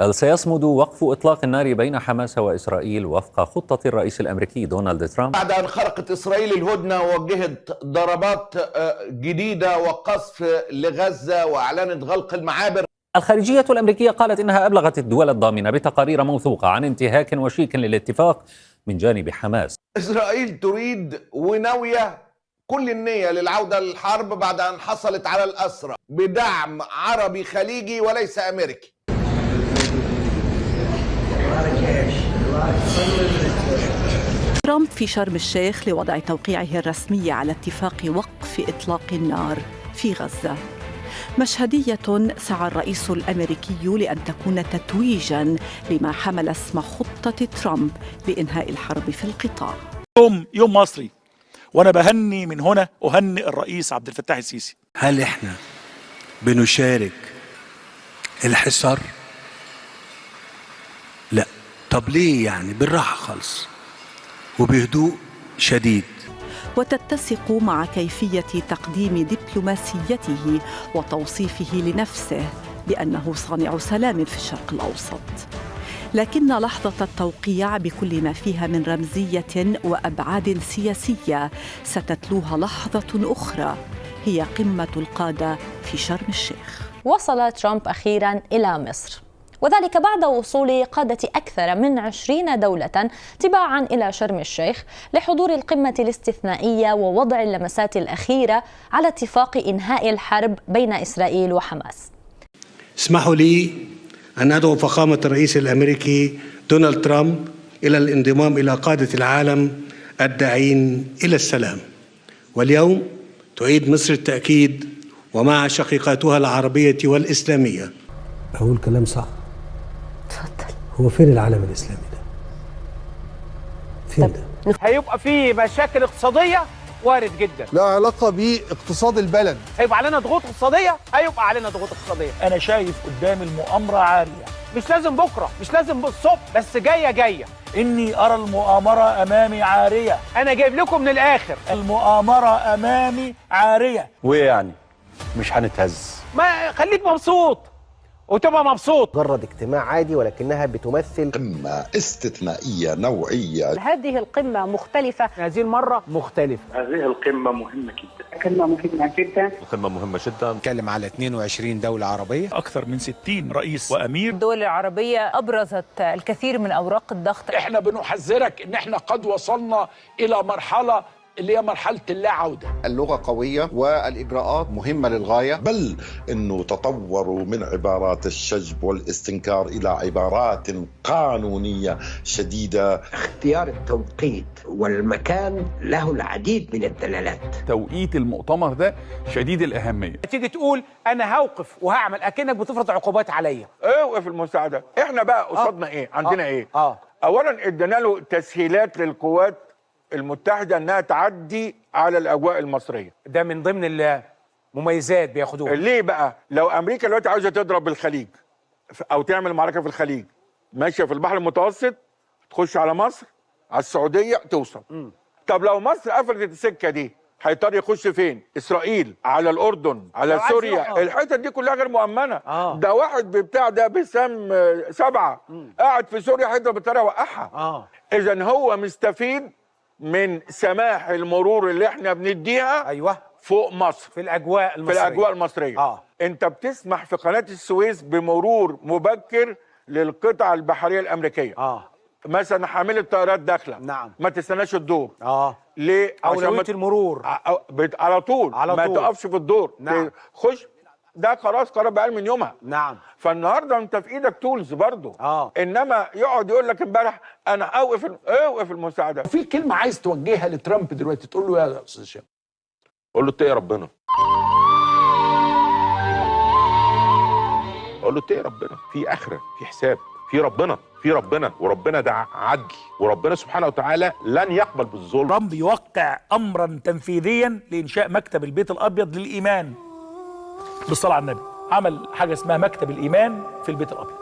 سيصمد وقف إطلاق النار بين حماس وإسرائيل وفق خطة الرئيس الأمريكي دونالد ترامب بعد أن خرقت إسرائيل الهدنة ووجهت ضربات جديدة وقصف لغزة وأعلنت غلق المعابر. الخارجية الأمريكية قالت إنها أبلغت الدول الضامنة بتقارير موثوقة عن انتهاك وشيك للاتفاق من جانب حماس. إسرائيل تريد وناوية كل النية للعودة للحرب بعد أن حصلت على الأسرى بدعم عربي خليجي وليس أمريكي. ترامب في شرم الشيخ لوضع توقيعه الرسمي على اتفاق وقف إطلاق النار في غزة. مشهدية سعى الرئيس الأمريكي لأن تكون تتويجاً لما حمل اسم خطة ترامب لإنهاء الحرب في القطاع. يوم مصري، وأنا بهني من هنا أهنئ الرئيس عبد الفتاح السيسي. هل إحنا بنشارك الحصار؟ لا. طب ليه يعني؟ بالراحة خالص وبهدوء شديد. وتتسق مع كيفية تقديم دبلوماسيته وتوصيفه لنفسه بأنه صانع سلام في الشرق الأوسط. لكن لحظة التوقيع بكل ما فيها من رمزية وأبعاد سياسية ستتلوها لحظة أخرى، هي قمة القادة في شرم الشيخ. وصل ترامب أخيراً إلى مصر، وذلك بعد وصول قادة أكثر من 20 دولة تباعاً إلى شرم الشيخ لحضور القمة الاستثنائية ووضع اللمسات الأخيرة على اتفاق إنهاء الحرب بين إسرائيل وحماس. اسمحوا لي أن أدعو فخامة الرئيس الأمريكي دونالد ترامب إلى الانضمام إلى قادة العالم الداعين إلى السلام. واليوم تعيد مصر التأكيد ومع شقيقاتها العربية والإسلامية. أقول كلام صح؟ تفضل. هو فين العالم الإسلامي ده؟ فين ده؟ هيبقى في مشاكل اقتصادية وارد جدا. لا علاقة باقتصاد البلد. هيبقى علينا ضغوط اقتصادية، هيبقى علينا ضغوط اقتصادية. أنا شايف قدام المؤامرة عارية، مش لازم بكرة، مش لازم بالصبح، بس جاية. إني أرى المؤامرة أمامي عارية. أنا جايب لكم من الآخر، المؤامرة أمامي عارية. وإيه يعني؟ مش هنتهز. ما خليك مبسوط وتبقى مبسوط. مجرد اجتماع عادي ولكنها بتمثل قمة استثنائية نوعية. هذه القمة مختلفة، هذه المرة مختلفة. هذه القمة مهمة جدا. قمة مهمة جدا. القمة مهمة جدا. نتكلم على 22 دولة عربية، أكثر من 60 رئيس وأمير. الدول العربية أبرزت الكثير من أوراق الضغط. احنا بنحذرك إن احنا قد وصلنا إلى مرحلة اللي هي مرحلة اللا عودة. اللغة قوية والإجراءات مهمة للغاية، بل أنه تطوروا من عبارات الشجب والاستنكار إلى عبارات قانونية شديدة. اختيار التوقيت والمكان له العديد من الدلالات. توقيت المؤتمر ده شديد الأهمية. تيجي تقول أنا هوقف وهعمل أكنك بتفرض عقوبات عليا. اوقف المساعدة. احنا بقى قصادنا ايه؟ عندنا ايه؟ أولا ادينا له تسهيلات للقوات المتحدة انها تعدي على الاجواء المصرية. ده من ضمن المميزات بياخدوها. ليه بقى؟ لو امريكا دلوقتي عاوزة تضرب بالخليج او تعمل معركة في الخليج، ماشية في البحر المتوسط، تخش على مصر، على السعودية، توصل. طب لو مصر قفلت السكة دي هيضطر يخش فين؟ اسرائيل، على الاردن، على سوريا. الحتت دي كلها غير مؤمنة. ده واحد بتاع ده بسام 7 قاعد في سوريا هيضرب الطيارة يوقعها. اذا هو مستفيد من سماح المرور اللي احنا بنديها. ايوه. فوق مصر في الاجواء المصريه. في الاجواء المصريه. انت بتسمح في قناه السويس بمرور مبكر للقطع البحريه الامريكيه. مثلا حامله طيارات داخله. نعم. ما تستناش الدور. ليه؟ اولويه المرور على طول. ما تقفش في الدور. نعم. خش. ده خلاص قرار بقى من يومها. نعم. فالنهارده انت في ايدك تولز برضه. انما يقعد يقول لك امبارح انا اوقف المساعده. في كلمه عايز توجهها لترامب دلوقتي تقول له يا استاذ هشام. قول له اتقي ربنا. قول له اتقي ربنا، في اخره، في حساب، في ربنا وربنا ده عدل، وربنا سبحانه وتعالى لن يقبل بالظلم. ترامب يوقع امرا تنفيذيا لانشاء مكتب البيت الابيض للايمان بالصلاة على النبي. عمل حاجة اسمها مكتب الإيمان في البيت الأبيض.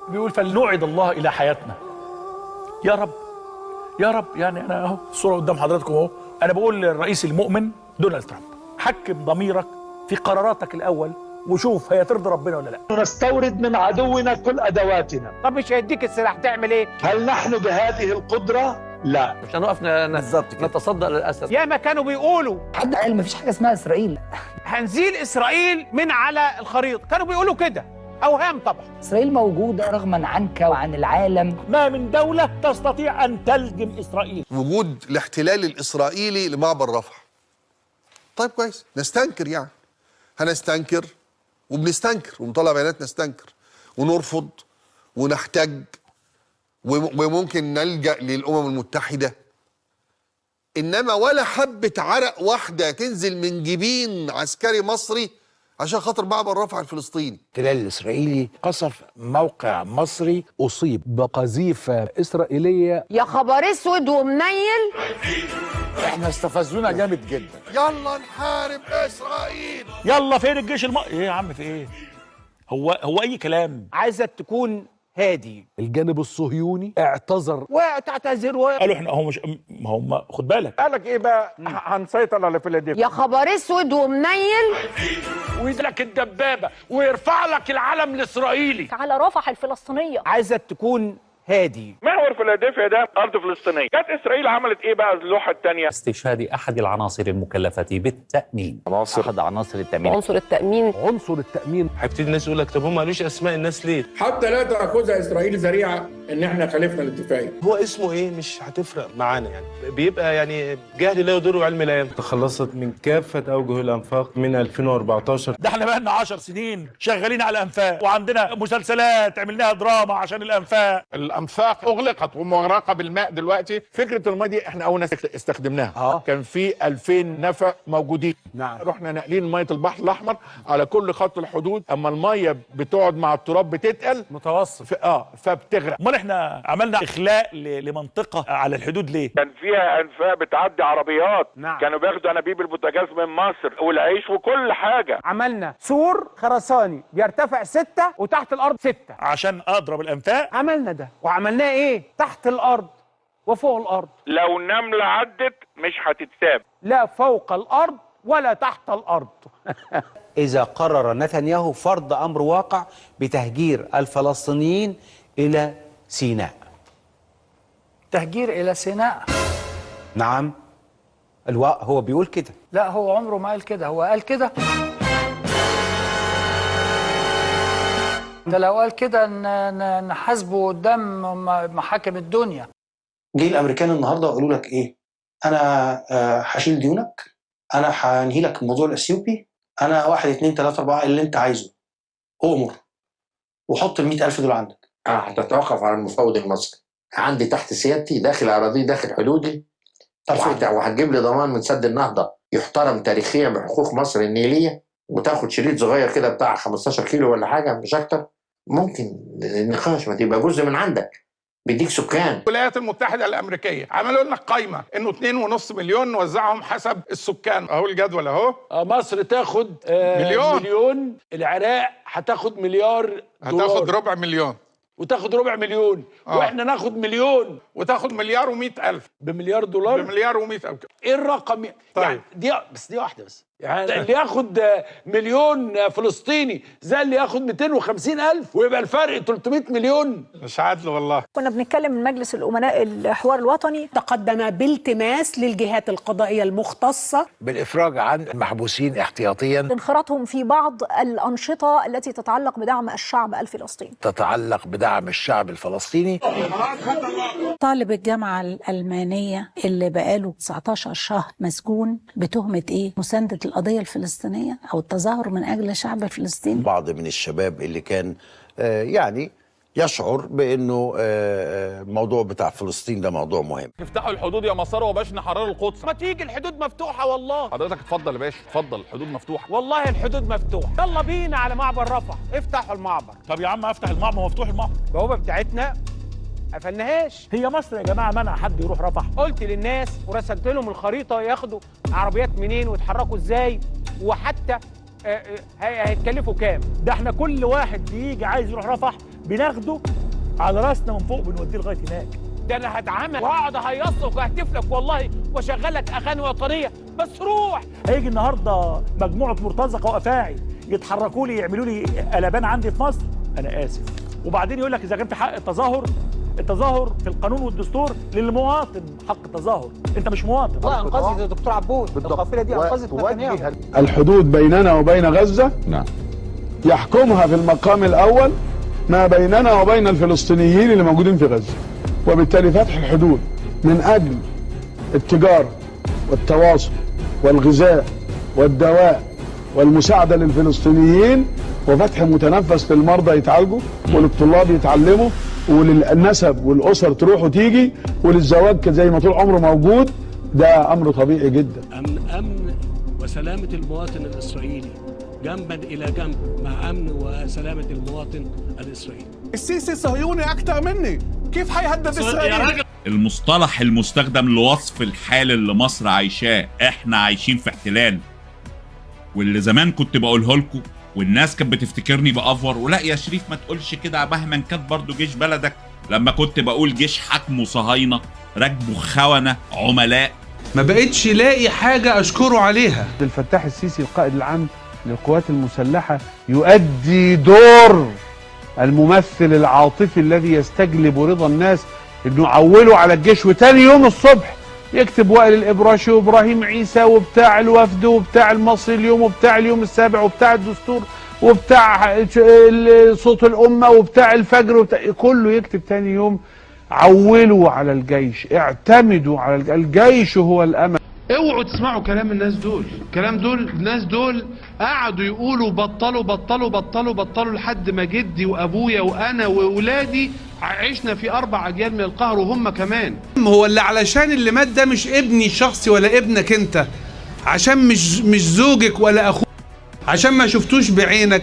بيقول فلنعد الله إلى حياتنا. يا رب يا رب. يعني أنا أهو الصورة قدام حضراتكم أهو. أنا بقول للرئيس المؤمن دونالد ترامب، حكم ضميرك في قراراتك الأول وشوف هي ترضي ربنا ولا لا. نستورد من عدونا كل ادواتنا. طب مش هيديك السلاح تعمل ايه؟ هل نحن بهذه القدره؟ لا. مش هنقف نتصدى للاسد. يا ما كانوا بيقولوا حد قال مفيش حاجه اسمها اسرائيل، هنزيل اسرائيل من على الخريطه، كانوا بيقولوا كده، اوهام طبعا. اسرائيل موجوده رغما عنك وعن العالم. ما من دوله تستطيع ان تلجم اسرائيل. وجود الاحتلال الاسرائيلي لمعبر رفح. طيب كويس، نستنكر يعني. هنستنكر وبنستنكر وبنطلع بيانات، نستنكر ونرفض ونحتج وممكن نلجأ للأمم المتحدة، إنما ولا حبة عرق واحدة تنزل من جبين عسكري مصري عشان خاطر معبر رفح الفلسطيني. الاحتلال الاسرائيلي قصف موقع مصري اصيب بقذيفه اسرائيليه. يا خبر اسود ومنيل. احنا استفزونا جامد جدا. يلا نحارب اسرائيل. يلا فين الجيش ايه يا عم في ايه؟ هو اي كلام. عايزك تكون هادي. الجانب الصهيوني اعتذر وتعتذر قالوا احنا مش ما هم خد بالك. قال لك ايه بقى؟ هنسيطر على فيلادلفيا. يا خبر اسود ومنيل. ويدلك الدبابه ويرفع لك العلم الاسرائيلي على رفح الفلسطينيه. عايزك تكون هادي. محور فيلادلفيا ده ارض فلسطينيه. كانت اسرائيل عملت ايه بقى اللوحه الثانيه؟ استشهاد احد العناصر المكلفه بالتامين. احد عناصر التامين. عنصر التامين. عنصر التامين. هيبتدي الناس يقول لك طب هم ما قالوش اسماء الناس ليه؟ حتى لا تاخذها اسرائيل ذريعه ان احنا خالفنا الاتفاقيه. هو اسمه ايه مش هتفرق معانا يعني، بيبقى يعني جهل لا يضر وعلم لا ينفع. تخلصت من كافه اوجه الانفاق من 2014. ده احنا بقى لنا 10 سنين شغالين على الانفاق، وعندنا مسلسلات عملناها دراما عشان الانفاق. الانفاق اغلقت ومغرقه بالماء دلوقتي. فكره الميه دي احنا اول ناس استخدمناها. كان في 2000 نفق موجودين. نعم. رحنا ناقلين ميه البحر الاحمر على كل خط الحدود. اما الميه بتقعد مع التراب بتتقل متوسط فبتغرق. امال احنا عملنا اخلاء لمنطقه على الحدود ليه؟ كان فيها انفاق بتعدي عربيات. نعم. كانوا بياخدوا انابيب البوتاجاز من مصر والعيش وكل حاجه. عملنا سور خرساني بيرتفع 6 وتحت الارض 6 عشان اضرب الانفاق. عملنا ده وعملناه ايه؟ تحت الارض وفوق الارض. لو نمله عدت مش هتتساب. لا فوق الارض ولا تحت الارض. اذا قرر نتنياهو فرض امر واقع بتهجير الفلسطينيين الى سيناء. تهجير الى سيناء؟ نعم هو بيقول كده. لا هو عمره ما قال كده. هو قال كده؟ ده لو قال كده نحاسبه قدام محاكم الدنيا. جه الامريكان النهارده وقالوا لك ايه؟ انا هشيل ديونك، انا هنهي لك الموضوع الاثيوبي، انا 1 2 3 4 اللي انت عايزه اؤمر وحط ال 100,000 دول عندك. هتتوقف على المفوض المصري. عندي تحت سيادتي داخل اراضي داخل حدودي. وهتجيب لي ضمان من سد النهضه يحترم تاريخيا بحقوق مصر النيليه، وتاخد شريط صغير كده بتاع 15 كيلو ولا حاجه مش اكتر. ممكن النقاش ما تبقى جزء من عندك، بيديك سكان. الولايات المتحده الامريكيه عملوا لنا قايمه انه 2.5 مليون نوزعهم حسب السكان. اهو الجدول اهو. مصر تاخد مليون. العراق هتاخد مليار دولار. هتاخد ربع مليون. وتاخد ربع مليون. واحنا ناخد مليون. وتاخد مليار و100,000. بمليار دولار. بمليار و100,000. ايه الرقم؟ طيب. يعني دي واحده بس. يعني اللي ياخد مليون فلسطيني زي اللي ياخد 250,000 ويبقى الفرق 300 مليون. مش عادل والله. كنا بنتكلم من مجلس الأمناء الحوار الوطني تقدم بالتماس للجهات القضائية المختصة بالإفراج عن المحبوسين احتياطيا، انخراطهم في بعض الأنشطة التي تتعلق بدعم الشعب الفلسطيني. تتعلق بدعم الشعب الفلسطيني. طالب الجامعة الألمانية اللي بقاله 19 شهر مسجون بتهمة إيه؟ مساندة القضية الفلسطينية أو التظاهر من أجل الشعب الفلسطيني. بعض من الشباب اللي كان يعني يشعر بأنه الموضوع بتاع فلسطين ده موضوع مهم. افتحوا الحدود يا مسار وباش نحرروا القدس. ما تيجي الحدود مفتوحة والله. حضرتك اتفضل يا باشا اتفضل، الحدود مفتوحة. والله الحدود مفتوحة. يلا بينا على معبر رفح، افتحوا المعبر. طب يا عم افتح المعبر، مفتوح المعبر. البوابة بتاعتنا قفلناهاش. هي مصر يا جماعه منع حد يروح رفح. قلت للناس ورسلت لهم الخريطه ياخدوا عربيات منين ويتحركوا ازاي وحتى هيتكلفوا كام. ده احنا كل واحد بيجي عايز يروح رفح بناخده على راسنا من فوق بنوديه لغايه هناك. ده انا هتعامل واقعد اهيصك واهتف لك والله واشغل لك اغاني وطنيه بس روح. هيجي النهارده مجموعه مرتزقه وافاعي يتحركوا لي يعملوا لي قلبان عندي في مصر، انا اسف. وبعدين يقول لك اذا كان في حق التظاهر، التظاهر في القانون والدستور للمواطن حق التظاهر، انت مش مواطن. والله انقذت يا دكتور عبود، القافله دي انقذت نتنياهو. الحدود بيننا وبين غزة نعم يحكمها في المقام الأول ما بيننا وبين الفلسطينيين اللي موجودين في غزة، وبالتالي فتح الحدود من أجل التجارة والتواصل والغذاء والدواء والمساعدة للفلسطينيين، وفتح متنفس للمرضى يتعالجوا وللطلاب يتعلموا وللنسب والأسر تروح وتيجي وللزواج زي ما طول عمره موجود، ده أمر طبيعي جدا. أمن وسلامة المواطن الإسرائيلي جنبا إلى جنب مع أمن وسلامة المواطن الإسرائيلي. السيسي صهيوني أكتر مني، كيف هيهدد إسرائيل؟ المصطلح المستخدم لوصف الحال اللي مصر عايشاه، احنا عايشين في احتلال، واللي زمان كنت بقوله لكم والناس كانت بتفتكرني بأفور، ولا يا شريف ما تقولش كده مهما كان برضو جيش بلدك، لما كنت بقول جيش حكمه صهاينة راكبه خونة عملاء. ما بقتش لاقي حاجة أشكره عليها. عبد الفتاح السيسي القائد العام للقوات المسلحة يؤدي دور الممثل العاطفي الذي يستجلب رضا الناس، انه يعولوا على الجيش وتاني يوم الصبح يكتب وائل الإبراشي وإبراهيم عيسى وبتاع الوفد وبتاع المصري اليوم وبتاع اليوم السابع وبتاع الدستور وبتاع صوت الأمة وبتاع الفجر وبتاع كله يكتب تاني يوم عولوا على الجيش، اعتمدوا على الجيش هو الأمل. اوعوا تسمعوا كلام الناس دول، الناس دول قعدوا يقولوا بطلوا بطلوا بطلوا بطلوا لحد ما جدي وابويا وانا واولادي عشنا في 4 أجيال من القهر وهم كمان. هو اللي علشان اللي مات ده مش ابني الشخصي ولا ابنك انت، عشان مش زوجك ولا اخوك، عشان ما شفتوش بعينك،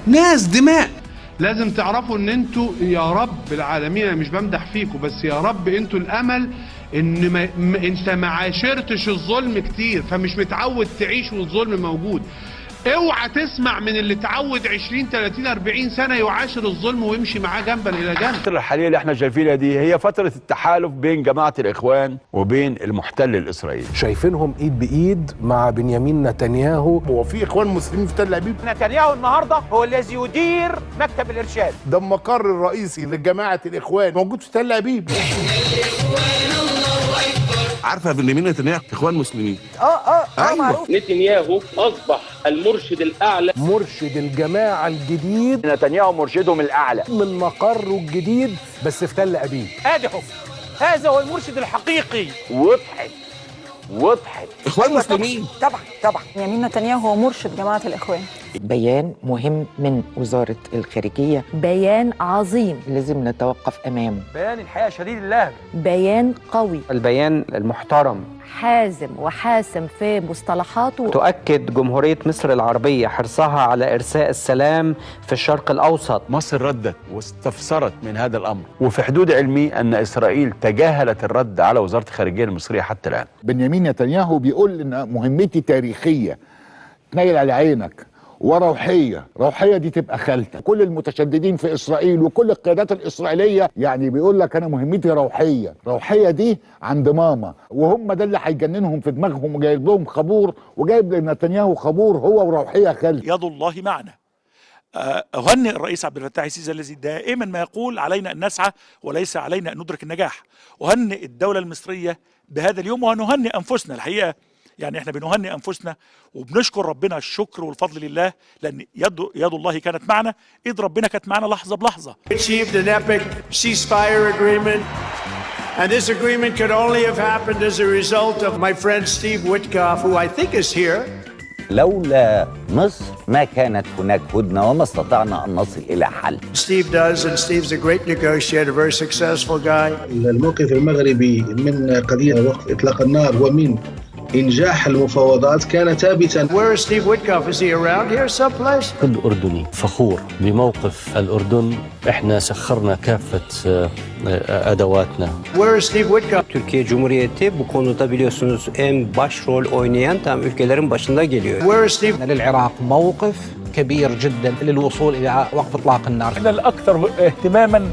ناس دماء. لازم تعرفوا ان انتوا يا رب العالمين، انا مش بمدح فيكم بس يا رب انتوا الامل، ان انت ما عاشرتش الظلم كتير فمش متعود تعيش والظلم موجود. اوعى تسمع من اللي اتعود 20 30 40 سنه يعاشر الظلم ويمشي معاه جنبا الى جنب. الفترة الحالية اللي احنا شايفينها دي هي فترة التحالف بين جماعة الإخوان وبين المحتل الإسرائيلي. شايفينهم ايد بايد مع بنيامين نتنياهو. هو في إخوان مسلمين في تل أبيب؟ نتنياهو النهارده هو الذي يدير مكتب الإرشاد. ده المقر الرئيسي لجماعة الإخوان موجود في تل أبيب. عارفه بنيامين نتنياهو اخوان مسلمين. أيوة. معروف. نتنياهو اصبح المرشد الاعلى، مرشد الجماعه الجديد. نتنياهو مرشدهم الاعلى من مقره الجديد بس في تل ابيب. ادي حكم، هذا هو المرشد الحقيقي. وضحت اخوان مسلمين. طبعا بنيامين نتنياهو هو مرشد جماعة الإخوان. بيان مهم من وزارة الخارجية، بيان عظيم لازم نتوقف أمامه، بيان الحقيقة شديد اللهجة، بيان قوي، البيان المحترم حازم وحاسم في مصطلحاته. تؤكد جمهورية مصر العربية حرصها على إرساء السلام في الشرق الأوسط. مصر ردت واستفسرت من هذا الأمر، وفي حدود علمي أن إسرائيل تجاهلت الرد على وزارة الخارجية المصرية حتى الآن. بنيامين نتنياهو بيقول إن مهمتي تاريخية، تنيل على عينك، وروحية. روحية دي تبقى خالتة. كل المتشددين في إسرائيل وكل القيادات الإسرائيلية يعني بيقول لك أنا مهمتي روحية. روحية دي عند ماما، وهم ده اللي هيجننهم في دماغهم، وجايب لهم خبور وجايب لنتنياهو خبور هو وروحية خالتة. يد الله معنا. أهنئ الرئيس عبد الفتاح السيسي الذي دائما ما يقول علينا أن نسعى وليس علينا أن ندرك النجاح. أهنئ الدولة المصرية بهذا اليوم، وهنهنئ أنفسنا الحقيقة. يعني احنا بنهنئ انفسنا وبنشكر ربنا، الشكر والفضل لله، لان يد الله كانت معنا، ايد ربنا كانت معنا لحظه بلحظه. Achieved an epic ceasefire agreement, and this agreement could only have happened as a result of my friend Steve Witkoff, who I think is here. لولا مصر ما كانت هناك هدنة وما استطعنا أن نصل إلى حل. Steve does, and Steve's a great negotiator, very successful guy. الموقف المغربي من قضية وقف إطلاق النار ومن إنجاح المفاوضات كان ثابتا. Where is Steve Witkoff? Is he around here someplace? كل أردني فخور بموقف الأردن. إحنا سخرنا كافة أدواتنا. Where is Steve Witkoff? Türkiye Cumhuriyeti bu konuda biliyorsunuz en başrol oynayan tam ülkelerin başında geliyor. Where is Steve? للعراق موقف كبير جدا للوصول إلى وقف إطلاق النار. احنا الأكثر اهتماما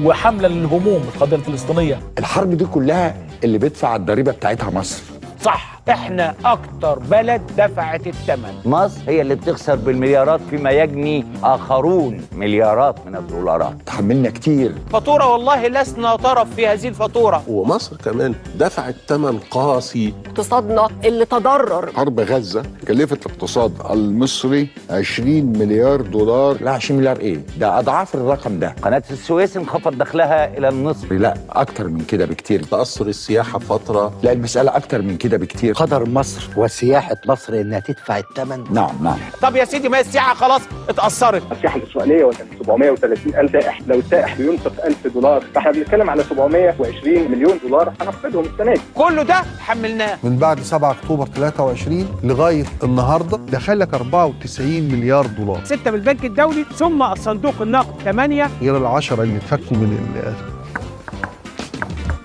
وحملا للهموم القضية الفلسطينية. الحرب دي كلها اللي بيدفع الضريبة بتاعتها مصر. صح. احنا اكتر بلد دفعت الثمن. مصر هي اللي بتخسر بالمليارات فيما يجني آخرون مليارات من الدولارات. تحملنا كتير فاتورة والله لسنا طرف في هذه الفاتورة. ومصر كمان دفعت ثمن قاسي. اقتصادنا اللي تضرر. حرب غزة كلفت الاقتصاد المصري 20 مليار دولار. لا 20 مليار ايه؟ ده أضعاف الرقم ده. قناة السويس انخفض دخلها إلى النصف. لا أكتر من كده بكتير. تأثر السياحة فترة. لا المسألة أكتر من كده بكتير. قدر مصر وسياحة مصر إنها تدفع الثمن. نعم. طب يا سيدي ما هي السياحة خلاص اتأثرت. السياحة الإسرائيلية وكان 730,000 سائح، لو السائح بينفق $1000 فاحنا بنتكلم على 720 مليون دولار هنفقدهم السنة دي. كله ده حملناه. من بعد 7 أكتوبر 23 لغاية النهاردة دخلك 94 مليار دولار. 6 من البنك الدولي ثم صندوق النقد 8 غير ال10 اللي اتفكوا من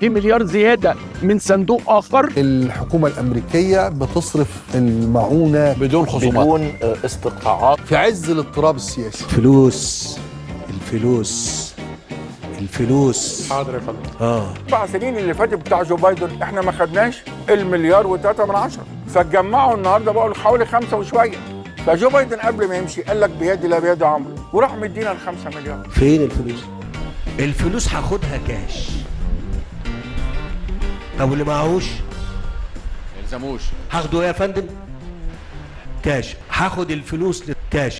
في مليار زيادة من صندوق آخر. الحكومة الأمريكية بتصرف المعونة بدون خصومات، بدون استقطاعات، في عز الاضطراب السياسي. الفلوس حاضر يا فندم. 4 سنين اللي فاتت بتاع جو بايدن احنا ما خدناش $1.3 فاتجمعوا النهارده بقوا حوالي 5 وشويه. فجو بايدن قبل ما يمشي قال لك بيدي لا بيد عمرو وراح مدينا ال5 مليار. فين الفلوس؟ الفلوس هاخدها كاش. طب اللي معهوش ما يلزموش هاخده ايه يا فندم؟ كاش. هاخد الفلوس للكاش.